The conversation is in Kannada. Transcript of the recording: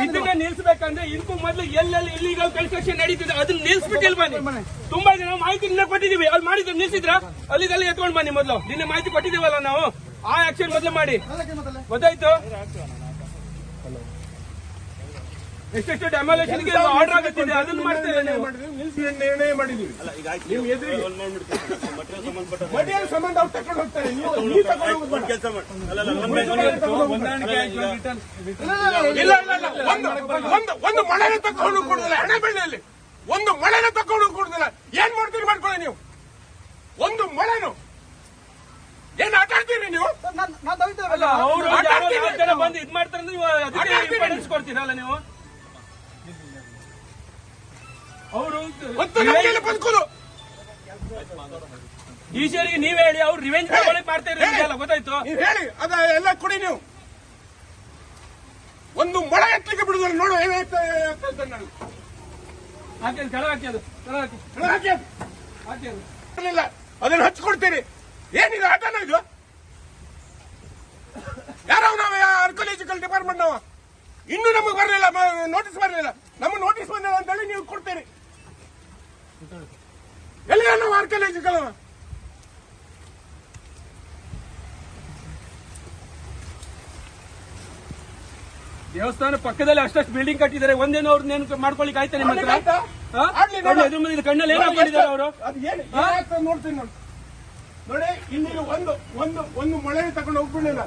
ಇದನ್ನ ನಿಲ್ಸ್ಬೇಕಂದ್ರೆ ಇದಕ್ಕೂ ಮೊದಲು ಎಲ್ಲೆಲ್ಲಿ ಇಲ್ಲಿಗಲ್ ಕನ್ಸ್ಟ್ರಕ್ಷನ್ ನಡೀತಿದೆ ಅದನ್ನ ನಿಲ್ಸ್ಬಿಟ್ಟಿಲ್ ಬನ್ನಿ. ತುಂಬಾ ಜನ ಮಾಹಿತಿ ಕೊಟ್ಟಿದೀವಿ, ಅಲ್ಲಿ ಮಾಡಿದ್ರೆ ನಿಲ್ಸಿದ್ರ ಅಲ್ಲಿಗೆಲ್ಲ ಎತ್ಕೊಂಡ್ ಬನ್ನಿ. ಮೊದಲು ನಿನ್ನೆ ಮಾಹಿತಿ ಕೊಟ್ಟಿದೀವಲ್ಲ ನಾವು, ಆ ಆಕ್ಷನ್ ಮೊದಲು ಮಾಡಿ. ಗೊತ್ತಾಯ್ತು? ಎಷ್ಟೆಷ್ಟು ಡೆಮಾಲೇಷನ್ ಆರ್ಡರ್ ಆಗುತ್ತಿದೆ ಅದನ್ನ ಮಾಡ್ತೇವೆ. ನಿರ್ಣಯ ಮಾಡಿದೀವಿ. ಸಂಬಂಧ ಅವ್ರು ತಗೊಂಡು ಹೋಗ್ತಾರೆ. ಒಂದು ಮಳೆನ ತಕೊಂಡು ಕೊಡುದಿಲ್ಲ. ಹಣೆ ಬೆಳ್ಳಿಯಲ್ಲಿ ಒಂದು ಮಳೆನ ತಕೊಂಡು ಕೊಡುದಿಲ್ಲ. ಏನ್ ಮಾಡ್ತೀರಿ ಮಾಡ್ಕೊಳ್ಳಿ ನೀವು. ಒಂದು ಮಳೆನು ಏನ್ ಆಟ ಆಡ್ತೀರಿ ನೀವು. ಜನ ಬಂದು ಇದ್ ಮಾಡ್ತಾರೆ ನೀವು ಕೊಡ್ತೀರಲ್ಲ ನೀವು. ಅವರು ಬದುಕೋದು ಈಶ್ವರಿಗೆ ನೀವೇ ಹೇಳಿ, ಅವ್ರು ರಿವೆಂಜ್ ಮಾಡ್ತಾ ಇರೋಲ್ಲ. ಗೊತ್ತಾಯ್ತು? ಹೇಳಿ ಅದ ಎಲ್ಲ ಕೊಡಿ ನೀವು. ಒಂದು ಮೊಳ ಎತ್ತಲಿಕ್ಕೆ ಬಿಡುದಿಲ್ಲ. ನೋಡು ಹಾಕಿ ಕೆಳ ಹಾಕಿ, ಅದು ಕೆಳ ಹಾಕಿ ಅದನ್ನ ಹಚ್ಕೊಡ್ತೀರಿ. ಏನಿದೆ ಆಟನ ಇದು? ಯಾರೋ ನಾವು ಆರ್ಕಿಯಾಲಜಿಕಲ್ ಡಿಪಾರ್ಟ್ಮೆಂಟ್ ನಾವು ಇನ್ನೂ ನಮಗೆ ಬರಲಿಲ್ಲ, ನೋಟಿಸ್ ಬರಲಿಲ್ಲ. ನಮ್ಮ ನೋಟಿಸ್ ಬಂದಿಲ್ಲ ಅಂತ ಹೇಳಿ ನೀವು ಕೊಡ್ತೀರಿ. ಎಲ್ಲಿ ನಾವು ಆರ್ಕಿಯಾಲಜಿಕಲ್ ದೇವಸ್ಥಾನ ಪಕ್ಕದಲ್ಲಿ ಅಷ್ಟಷ್ಟು ಬಿಲ್ಡಿಂಗ್ ಕಟ್ಟಿದ್ದಾರೆ. ಒಂದೇನೋ ಅವ್ರು ನೇನು ಮಾಡ್ಕೊಳಿಕ್ ಆಯ್ತಾ ನಿಮ್ಮ ಹತ್ರ? ಎದುರು ಮುಂದೆ ಕಣ್ಣಲ್ಲಿ ಏನ್ ಹಾಕೊಂಡಿದ್ದಾರೆ ಅವರು? ನೋಡ್ತೀನಿ ನೋಡಿ. ನೋಡಿ ಇಲ್ಲಿ ಒಂದು ಒಂದು ಒಂದು ಮಳೆ ತಗೊಂಡು ಹೋಗ್ಬಿಡಲಿಲ್ಲ.